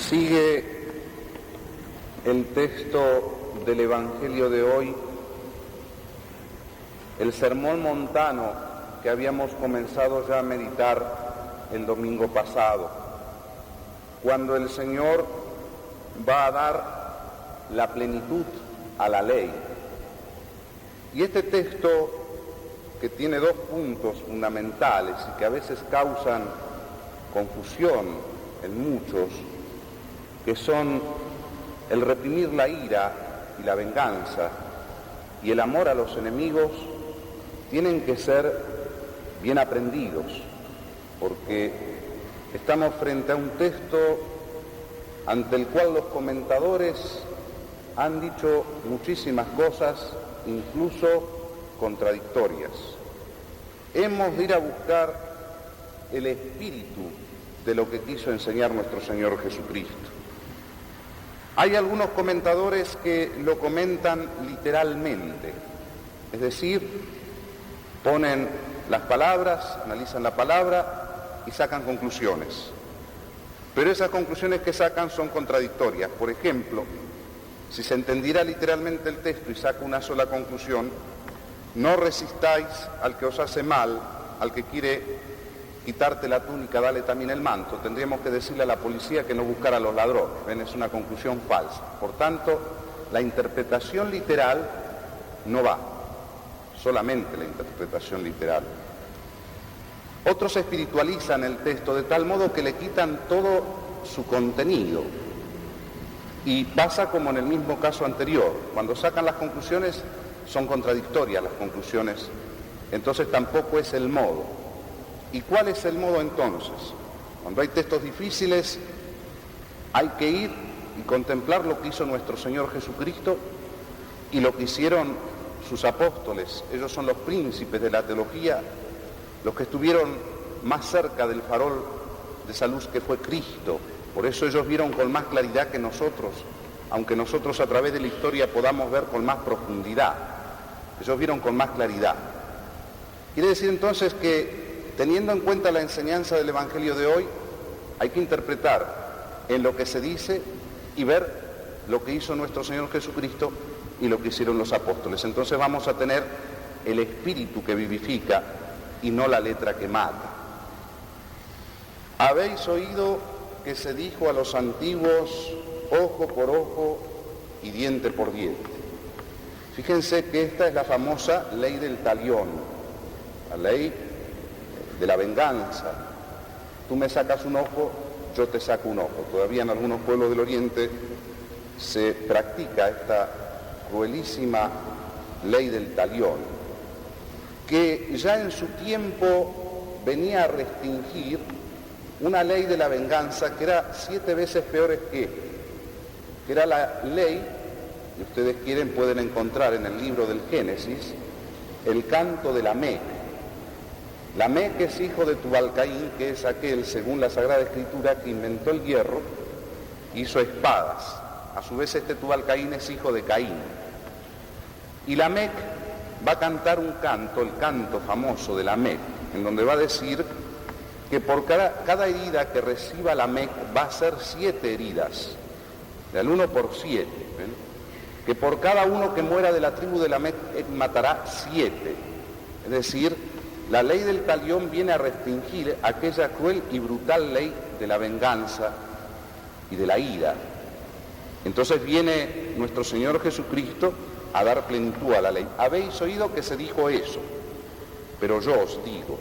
Sigue el texto del Evangelio de hoy, el sermón montano que habíamos comenzado ya a meditar el domingo pasado, cuando el Señor va a dar la plenitud a la ley. Y este texto, que tiene dos puntos fundamentales y que a veces causan confusión en muchos, que son el reprimir la ira y la venganza y el amor a los enemigos, tienen que ser bien aprendidos, porque estamos frente a un texto ante el cual los comentadores han dicho muchísimas cosas, incluso contradictorias. Hemos de ir a buscar el espíritu de lo que quiso enseñar nuestro Señor Jesucristo. Hay algunos comentadores que lo comentan literalmente, es decir, ponen las palabras, analizan la palabra y sacan conclusiones. Pero esas conclusiones que sacan son contradictorias. Por ejemplo, si se entendiera literalmente el texto y saca una sola conclusión: no resistáis al que os hace mal, al que quiere quitarte la túnica, dale también el manto. Tendríamos que decirle a la policía que no buscara a los ladrones. ¿Ven? Es una conclusión falsa. Por tanto, la interpretación literal no va, solamente la interpretación literal. Otros espiritualizan el texto de tal modo que le quitan todo su contenido. Y pasa como en el mismo caso anterior. Cuando sacan las conclusiones, son contradictorias las conclusiones, entonces tampoco es el modo. ¿Y cuál es el modo entonces? Cuando hay textos difíciles, hay que ir y contemplar lo que hizo nuestro Señor Jesucristo y lo que hicieron sus apóstoles. Ellos son los príncipes de la teología, los que estuvieron más cerca del farol de esa luz que fue Cristo. Por eso ellos vieron con más claridad que nosotros, aunque nosotros a través de la historia podamos ver con más profundidad. Ellos vieron con más claridad. Quiere decir entonces que, teniendo en cuenta la enseñanza del Evangelio de hoy, hay que interpretar en lo que se dice y ver lo que hizo nuestro Señor Jesucristo y lo que hicieron los apóstoles. Entonces vamos a tener el espíritu que vivifica y no la letra que mata. Habéis oído que se dijo a los antiguos: ojo por ojo y diente por diente. Fíjense que esta es la famosa ley del talión, la ley de la venganza. Tú me sacas un ojo, yo te saco un ojo. Todavía en algunos pueblos del Oriente se practica esta cruelísima ley del talión, que ya en su tiempo venía a restringir una ley de la venganza que era 7 veces peor que era la ley, si ustedes quieren pueden encontrar en el libro del Génesis, el canto de Lamec. Lamec es hijo de Tubal-Caín, que es aquel, según la Sagrada Escritura, que inventó el hierro, hizo espadas. A su vez este Tubal-Caín es hijo de Caín. Y Lamec va a cantar un canto, el canto famoso de Lamec, en donde va a decir que por cada herida que reciba Lamec va a ser 7 heridas, del 1 por 7, ¿ven? Que por cada uno que muera de la tribu de Lamec matará 7. Es decir, la ley del talión viene a restringir aquella cruel y brutal ley de la venganza y de la ira. Entonces viene nuestro Señor Jesucristo a dar plenitud a la ley. Habéis oído que se dijo eso, pero yo os digo.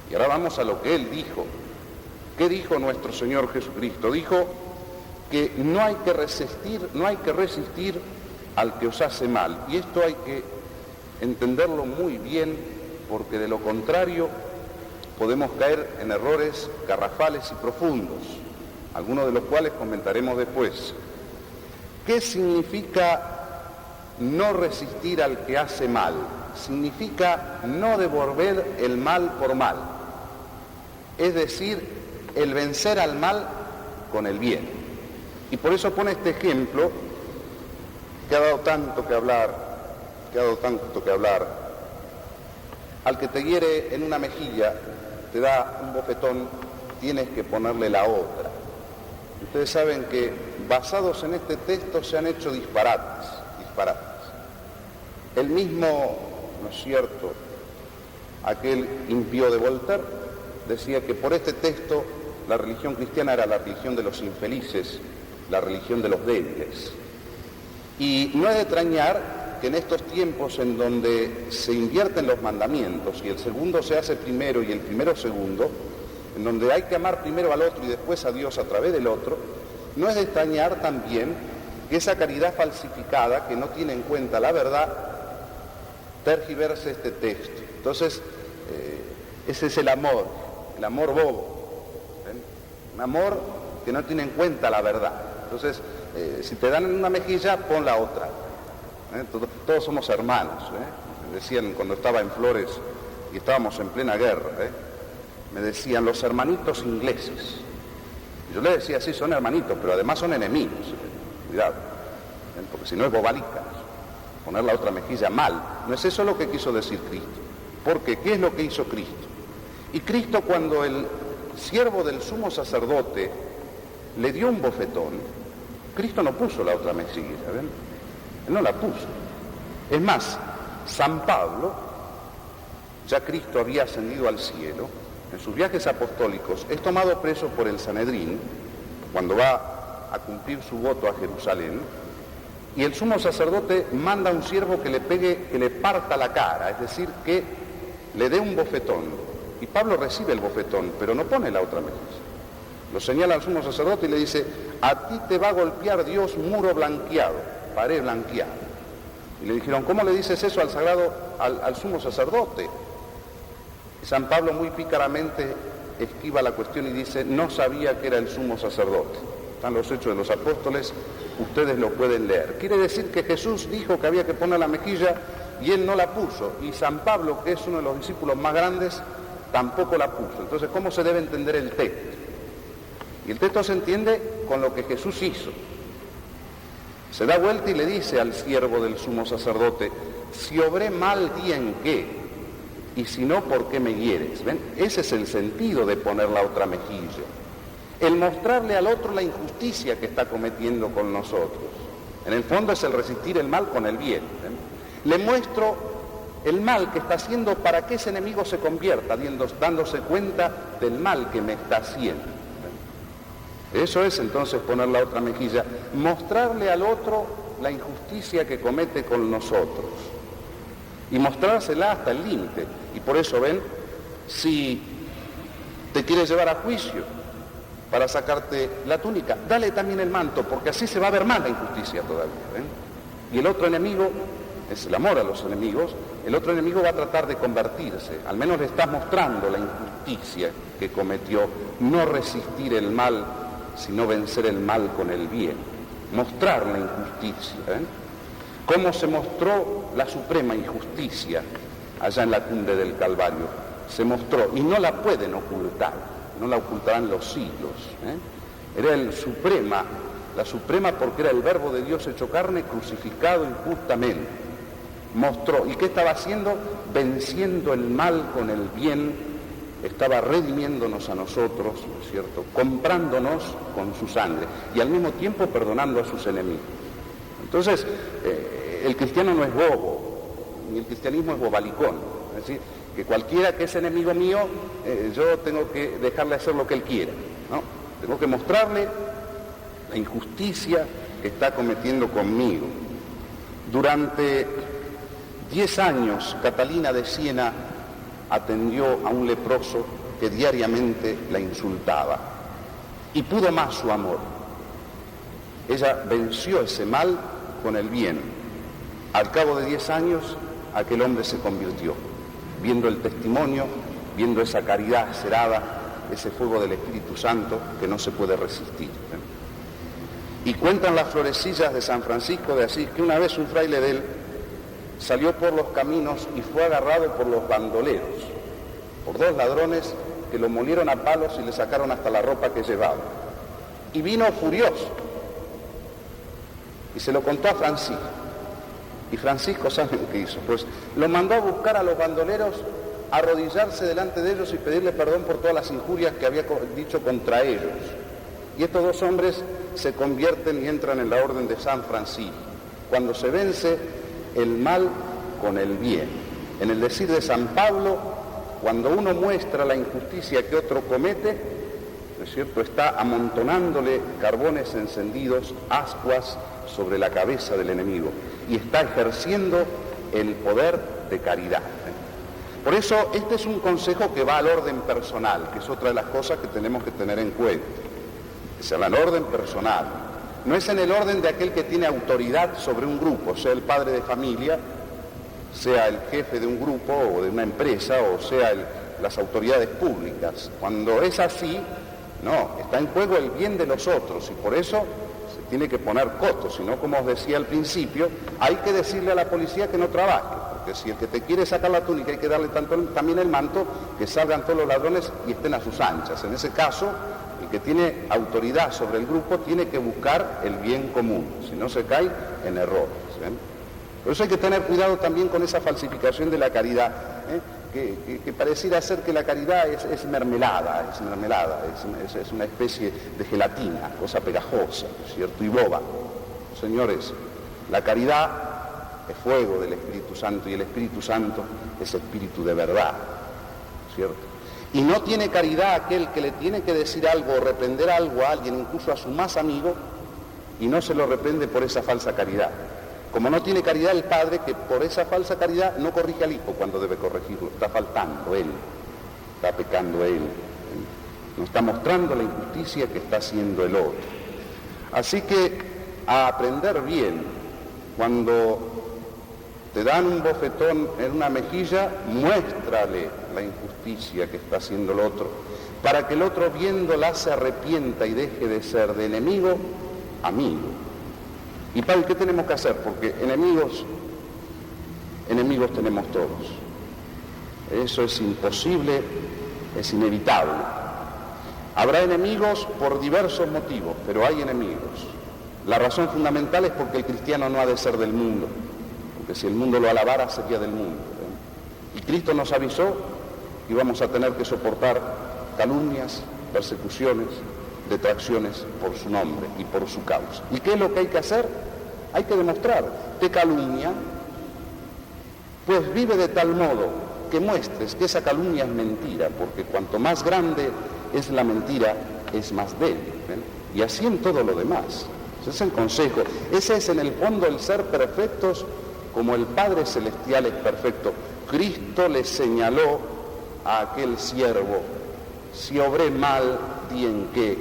Y ahora vamos a lo que Él dijo. ¿Qué dijo nuestro Señor Jesucristo? Dijo que no hay que resistir al que os hace mal. Y esto hay que entenderlo muy bien, porque de lo contrario podemos caer en errores garrafales y profundos, algunos de los cuales comentaremos después. ¿Qué significa no resistir al que hace mal? Significa no devolver el mal por mal, es decir, el vencer al mal con el bien. Y por eso pone este ejemplo que ha dado tanto que hablar, Al que te hiere en una mejilla, te da un bofetón, tienes que ponerle la otra. Ustedes saben que basados en este texto se han hecho disparates. El mismo, ¿no es cierto?, aquel impío de Voltaire decía que por este texto la religión cristiana era la religión de los infelices, la religión de los débiles. Y no es de extrañar que en estos tiempos en donde se invierten los mandamientos y el segundo se hace primero y el primero segundo, en donde hay que amar primero al otro y después a Dios a través del otro, no es de extrañar también que esa caridad falsificada, que no tiene en cuenta la verdad, tergiverse este texto. Entonces, ese es el amor bobo, ¿ven? Un amor que no tiene en cuenta la verdad. Entonces, si te dan una mejilla, pon la otra. Todos somos hermanos. Me decían cuando estaba en Flores y estábamos en plena guerra, me decían los hermanitos ingleses. Yo les decía, sí, son hermanitos, pero además son enemigos. Cuidado, porque si no es bobalica, poner la otra mejilla mal. No es eso lo que quiso decir Cristo. Porque, ¿qué es lo que hizo Cristo? Y Cristo, cuando el siervo del sumo sacerdote le dio un bofetón, Cristo no puso la otra mejilla, ¿ven? Él no la puso. Es más, San Pablo, ya Cristo había ascendido al cielo, en sus viajes apostólicos, es tomado preso por el Sanedrín, cuando va a cumplir su voto a Jerusalén, y el sumo sacerdote manda a un siervo que le pegue, que le parta la cara, es decir, que le dé un bofetón. Y Pablo recibe el bofetón, pero no pone la otra mejilla. Lo señala al sumo sacerdote y le dice, a ti te va a golpear Dios muro blanqueado, pared blanqueada. Y le dijeron, ¿cómo le dices eso al sumo sacerdote? Y San Pablo muy pícaramente esquiva la cuestión y dice, no sabía que era el sumo sacerdote. Están los Hechos de los Apóstoles, ustedes lo pueden leer. Quiere decir que Jesús dijo que había que poner la mejilla y él no la puso. Y San Pablo, que es uno de los discípulos más grandes, tampoco la puso. Entonces, ¿cómo se debe entender el texto? Y el texto se entiende con lo que Jesús hizo. Se da vuelta y le dice al siervo del sumo sacerdote, si obré mal, di en qué, y si no, ¿por qué me hieres? ¿Ven? Ese es el sentido de poner la otra mejilla. El mostrarle al otro la injusticia que está cometiendo con nosotros. En el fondo es el resistir el mal con el bien. ¿Ven? Le muestro el mal que está haciendo para que ese enemigo se convierta, dándose cuenta del mal que me está haciendo. Eso es entonces poner la otra mejilla, mostrarle al otro la injusticia que comete con nosotros y mostrársela hasta el límite. Y por eso, ven, si te quieres llevar a juicio para sacarte la túnica, dale también el manto, porque así se va a ver más la injusticia todavía. ¿Ven? Y el otro enemigo es el amor a los enemigos. El otro enemigo va a tratar de convertirse, al menos le estás mostrando la injusticia que cometió, no resistir el mal, sino vencer el mal con el bien, mostrar la injusticia. ¿Cómo se mostró la suprema injusticia allá en la cumbre del Calvario? Se mostró, y no la pueden ocultar, no la ocultarán los siglos. Era la suprema porque era el Verbo de Dios hecho carne, crucificado injustamente. Mostró, ¿y qué estaba haciendo? Venciendo el mal con el bien. Estaba redimiéndonos a nosotros, ¿no es cierto?, comprándonos con su sangre y al mismo tiempo perdonando a sus enemigos. Entonces, el cristiano no es bobo, ni el cristianismo es bobalicón. Es decir, que cualquiera que es enemigo mío, yo tengo que dejarle hacer lo que él quiera, ¿no? Tengo que mostrarle la injusticia que está cometiendo conmigo. Durante 10 años, Catalina de Siena atendió a un leproso que diariamente la insultaba y pudo más su amor. Ella venció ese mal con el bien. Al cabo de 10 años, aquel hombre se convirtió, viendo el testimonio, viendo esa caridad acerada, ese fuego del Espíritu Santo que no se puede resistir. Y cuentan las florecillas de San Francisco de Asís que una vez un fraile de él salió por los caminos y fue agarrado por los bandoleros, por 2 ladrones que lo molieron a palos y le sacaron hasta la ropa que llevaba. Y vino furioso y se lo contó a Francisco. Y Francisco, ¿saben qué hizo? Pues lo mandó a buscar a los bandoleros, a arrodillarse delante de ellos y pedirle perdón por todas las injurias que había dicho contra ellos. Y estos dos hombres se convierten y entran en la orden de San Francisco, cuando se vence el mal con el bien. En el decir de San Pablo, cuando uno muestra la injusticia que otro comete, ¿no es cierto?, está amontonándole carbones encendidos, ascuas sobre la cabeza del enemigo, y está ejerciendo el poder de caridad. Por eso este es un consejo que va al orden personal, que es otra de las cosas que tenemos que tener en cuenta. Es en el orden personal, no es en el orden de aquel que tiene autoridad sobre un grupo, sea el padre de familia, sea el jefe de un grupo o de una empresa, o sea las autoridades públicas. Cuando es así, no, está en juego el bien de los otros, y por eso se tiene que poner coto, si no, como os decía al principio, hay que decirle a la policía que no trabaje, porque si el que te quiere sacar la túnica hay que darle también el manto, que salgan todos los ladrones y estén a sus anchas. En ese caso, el que tiene autoridad sobre el grupo tiene que buscar el bien común, si no se cae en errores. Por eso hay que tener cuidado también con esa falsificación de la caridad, que pareciera ser que la caridad es mermelada, es una especie de gelatina, cosa pegajosa, ¿cierto?, y boba. Señores, la caridad es fuego del Espíritu Santo, y el Espíritu Santo es espíritu de verdad, ¿cierto? Y no tiene caridad aquel que le tiene que decir algo o reprender algo a alguien, incluso a su más amigo, y no se lo reprende por esa falsa caridad. Como no tiene caridad el padre, que por esa falsa caridad no corrige al hijo cuando debe corregirlo. Está faltando él, está pecando él, nos está mostrando la injusticia que está haciendo el otro. Así que a aprender bien, cuando te dan un bofetón en una mejilla, muéstrale la injusticia que está haciendo el otro, para que el otro viéndola se arrepienta y deje de ser de enemigo, amigo. Y padre, ¿qué tenemos que hacer? Porque enemigos tenemos todos. Eso es imposible, es inevitable. Habrá enemigos por diversos motivos, pero hay enemigos. La razón fundamental es porque el cristiano no ha de ser del mundo, porque si el mundo lo alabara sería del mundo. Y Cristo nos avisó que íbamos a tener que soportar calumnias, persecuciones, detracciones por su nombre y por su causa. ¿Y qué es lo que hay que hacer? Hay que demostrar. Te calumnia, pues vive de tal modo que muestres que esa calumnia es mentira, porque cuanto más grande es la mentira, es más débil. Y así en todo lo demás. Ese es el consejo. Ese es en el fondo el ser perfectos como el Padre Celestial es perfecto. Cristo le señaló a aquel siervo: si obré mal, di en qué,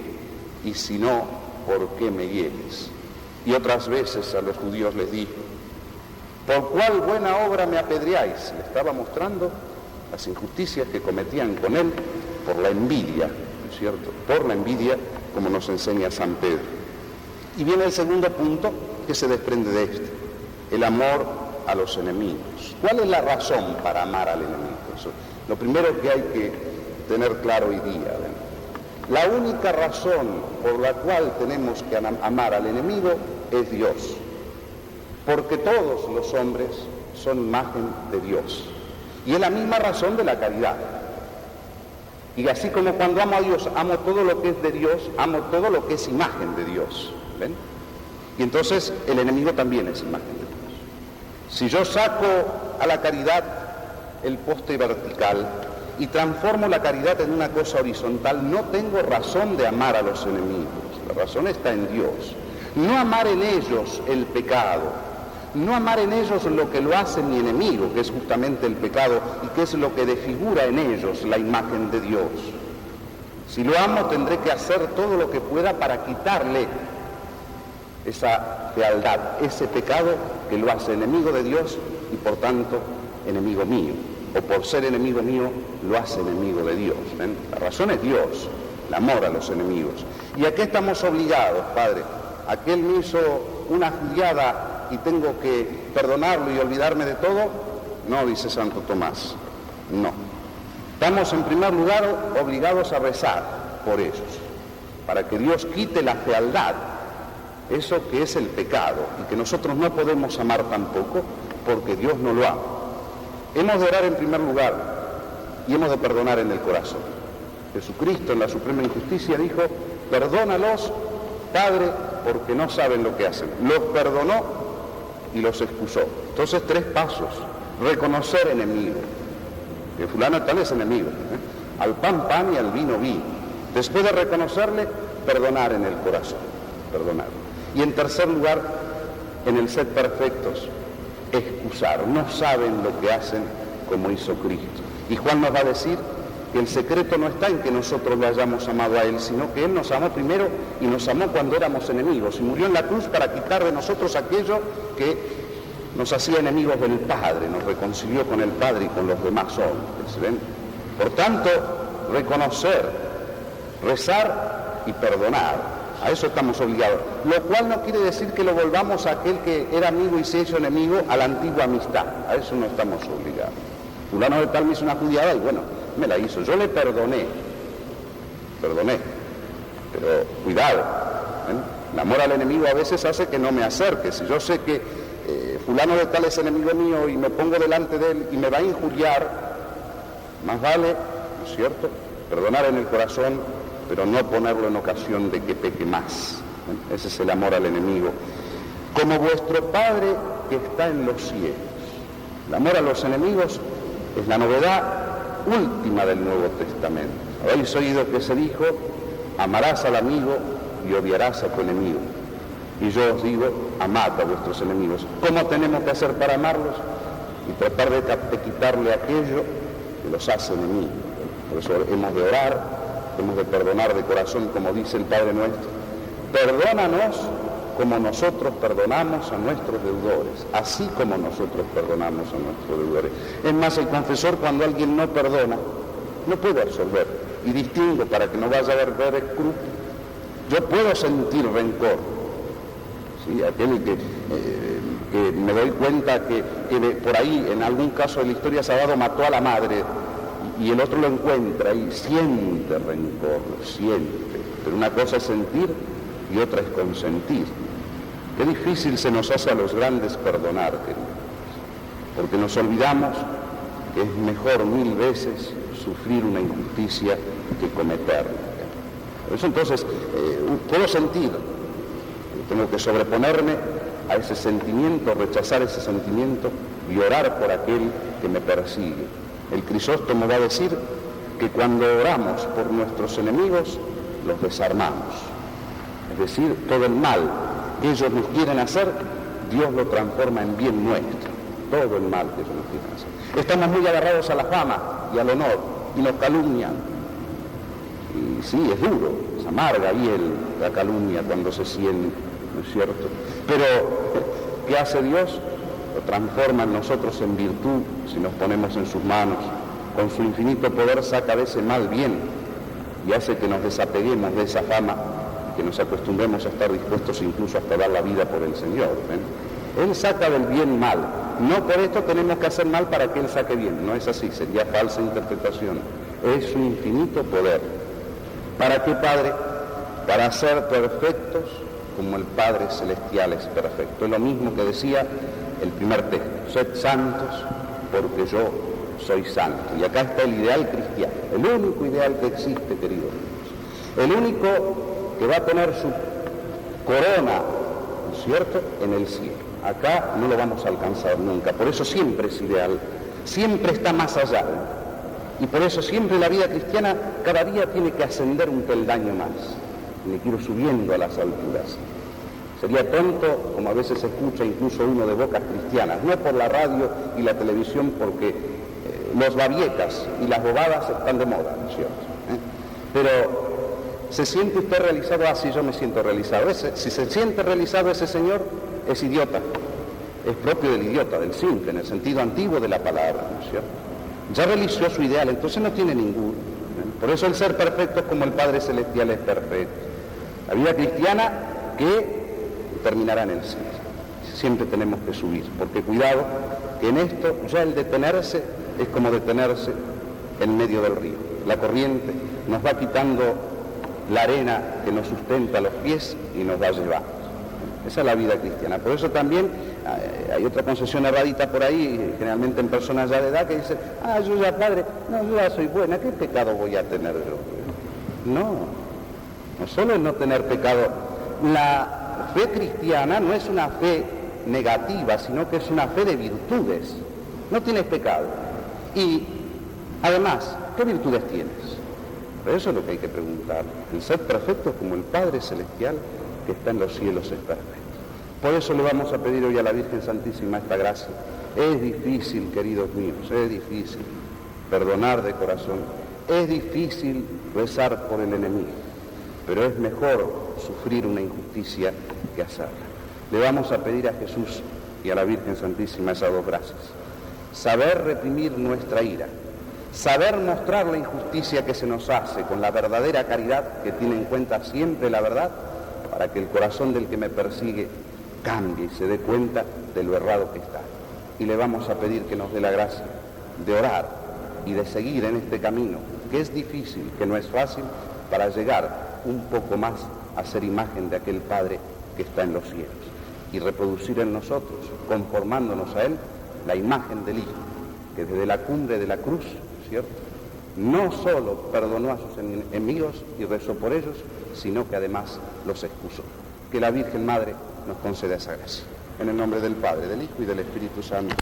y si no, ¿por qué me hieres? Y otras veces a los judíos les dijo: ¿por cuál buena obra me apedreáis? Le estaba mostrando las injusticias que cometían con él por la envidia, ¿no es cierto? Por la envidia, como nos enseña San Pedro. Y viene el segundo punto que se desprende de este: el amor a los enemigos. ¿Cuál es la razón para amar al enemigo? Eso, lo primero que hay que tener claro hoy día. La única razón por la cual tenemos que amar al enemigo es Dios, porque todos los hombres son imagen de Dios, y es la misma razón de la caridad. Y así como cuando amo a Dios, amo todo lo que es de Dios, amo todo lo que es imagen de Dios. ¿Ven? Y entonces el enemigo también es imagen de Dios. Si yo saco a la caridad el poste vertical y transformo la caridad en una cosa horizontal, no tengo razón de amar a los enemigos. La razón está en Dios. No amar en ellos el pecado, no amar en ellos lo que lo hace mi enemigo, que es justamente el pecado, y que es lo que desfigura en ellos la imagen de Dios. Si lo amo, tendré que hacer todo lo que pueda para quitarle esa fealdad, ese pecado que lo hace enemigo de Dios y por tanto enemigo mío, o por ser enemigo mío lo hace enemigo de Dios. ¿Ven? La razón es Dios, el amor a los enemigos. ¿Y a qué estamos obligados, Padre? ¿A que Él me hizo una judiada y tengo que perdonarlo y olvidarme de todo? No, dice Santo Tomás, no. Estamos en primer lugar obligados a rezar por ellos, para que Dios quite la fealdad, eso que es el pecado, y que nosotros no podemos amar tampoco, porque Dios no lo ama. Hemos de orar en primer lugar y hemos de perdonar en el corazón. Jesucristo en la suprema injusticia dijo: perdónalos, Padre, porque no saben lo que hacen. Los perdonó y los excusó. Entonces 3 pasos. Reconocer enemigo. Que fulano tal es enemigo. Al pan, pan y al vino, vino. Después de reconocerle, perdonar en el corazón. Perdonar. Y en tercer lugar, en el ser perfectos, excusar. No saben lo que hacen como hizo Cristo. Y Juan nos va a decir que el secreto no está en que nosotros lo hayamos amado a Él, sino que Él nos amó primero y nos amó cuando éramos enemigos. Y murió en la cruz para quitar de nosotros aquello que nos hacía enemigos del Padre, nos reconcilió con el Padre y con los demás hombres. ¿Ven? Por tanto, reconocer, rezar y perdonar. A eso estamos obligados. Lo cual no quiere decir que lo volvamos a aquel que era amigo y se hizo enemigo, a la antigua amistad. A eso no estamos obligados. Fulano de tal me hizo una judiada y bueno, me la hizo. Yo le perdoné. Pero cuidado. El amor al enemigo a veces hace que no me acerque. Si yo sé que fulano de tal es enemigo mío y me pongo delante de él y me va a injuriar, más vale, ¿no es cierto?, perdonar en el corazón, pero no ponerlo en ocasión de que peque más. Ese es el amor al enemigo. Como vuestro Padre que está en los cielos. El amor a los enemigos es la novedad última del Nuevo Testamento. Habéis oído que se dijo, amarás al amigo y odiarás a tu enemigo. Y yo os digo, amad a vuestros enemigos. ¿Cómo tenemos que hacer para amarlos? Y tratar de quitarle aquello que los hace enemigos. Por eso hemos de orar, hemos de perdonar de corazón, como dice el Padre nuestro. Perdónanos como nosotros perdonamos a nuestros deudores, así como nosotros perdonamos a nuestros deudores. Es más, el confesor, cuando alguien no perdona, no puede absolver. Y distingo para que no vaya a haber escrúpulos. Yo puedo sentir rencor. ¿Sí? Aquel que me doy cuenta que por ahí, en algún caso de la historia, Sabado mató a la madre y el otro lo encuentra y siente rencor, lo siente. Pero una cosa es sentir y otra es consentir. Qué difícil se nos hace a los grandes perdonar, queridos, porque nos olvidamos que es mejor 1000 veces sufrir una injusticia que cometerla. Por eso entonces puedo sentir, tengo que sobreponerme a ese sentimiento, rechazar ese sentimiento y orar por aquel que me persigue. El Crisóstomo va a decir que cuando oramos por nuestros enemigos, los desarmamos. Es decir, todo el mal que ellos nos quieren hacer, Dios lo transforma en bien nuestro. Todo el mal que ellos nos quieren hacer. Estamos muy agarrados a la fama y al honor y nos calumnian. Y sí, es duro, es amarga ahí la calumnia cuando se siente, ¿no es cierto? Pero, ¿qué hace Dios? Lo transforma en nosotros en virtud si nos ponemos en sus manos. Con su infinito poder saca de ese mal bien y hace que nos desapeguemos de esa fama, que nos acostumbremos a estar dispuestos incluso hasta dar la vida por el Señor. Él saca del bien mal. No por esto tenemos que hacer mal para que Él saque bien. No es así, sería falsa interpretación. Es su infinito poder. ¿Para qué, Padre? Para ser perfectos como el Padre Celestial es perfecto. Es lo mismo que decía el primer texto. Sed santos porque yo soy santo. Y acá está el ideal cristiano. El único ideal que existe, queridos. El único que va a tener su corona, ¿no es cierto?, en el cielo. Acá no lo vamos a alcanzar nunca. Por eso siempre es ideal. Siempre está más allá. Y por eso siempre la vida cristiana cada día tiene que ascender un peldaño más. Tiene que ir subiendo a las alturas. Sería tonto, como a veces se escucha incluso uno de bocas cristianas, no por la radio y la televisión, porque los babietas y las bobadas están de moda, ¿no es cierto? Pero ¿se siente usted realizado? Así yo me siento realizado. Si se siente realizado ese señor, es idiota. Es propio del idiota, del simple, en el sentido antiguo de la palabra, ¿no es cierto? Ya realizó su ideal, entonces no tiene ninguno. Por eso el ser perfecto es como el Padre Celestial es perfecto. La vida cristiana que terminará en el cielo. Siempre tenemos que subir, porque cuidado, que en esto ya el detenerse es como detenerse en medio del río. La corriente nos va quitando la arena que nos sustenta los pies y nos va llevando. Esa es la vida cristiana. Por eso también hay otra concesión erradita por ahí, generalmente en personas ya de edad, que dicen, yo ya, Padre, no, yo ya soy buena, ¿qué pecado voy a tener yo? No, No solo el no tener pecado. La fe cristiana no es una fe negativa, sino que es una fe de virtudes. No tienes pecado. Y además, ¿qué virtudes tienes? Eso es lo que hay que preguntar. El ser perfecto como el Padre Celestial que está en los cielos es perfecto. Por eso le vamos a pedir hoy a la Virgen Santísima esta gracia. Es difícil, queridos míos, es difícil perdonar de corazón. Es difícil rezar por el enemigo, pero es mejor sufrir una injusticia que hacerla. Le vamos a pedir a Jesús y a la Virgen Santísima esas dos gracias. Saber reprimir nuestra ira, saber mostrar la injusticia que se nos hace con la verdadera caridad que tiene en cuenta siempre la verdad, para que el corazón del que me persigue cambie y se dé cuenta de lo errado que está. Y le vamos a pedir que nos dé la gracia de orar y de seguir en este camino, que es difícil, que no es fácil, para llegar un poco más a ser imagen de aquel Padre que está en los cielos y reproducir en nosotros, conformándonos a Él, la imagen del Hijo, que desde la cumbre de la cruz, ¿cierto?, no solo perdonó a sus enemigos y rezó por ellos, sino que además los excusó. Que la Virgen Madre nos conceda esa gracia. En el nombre del Padre, del Hijo y del Espíritu Santo.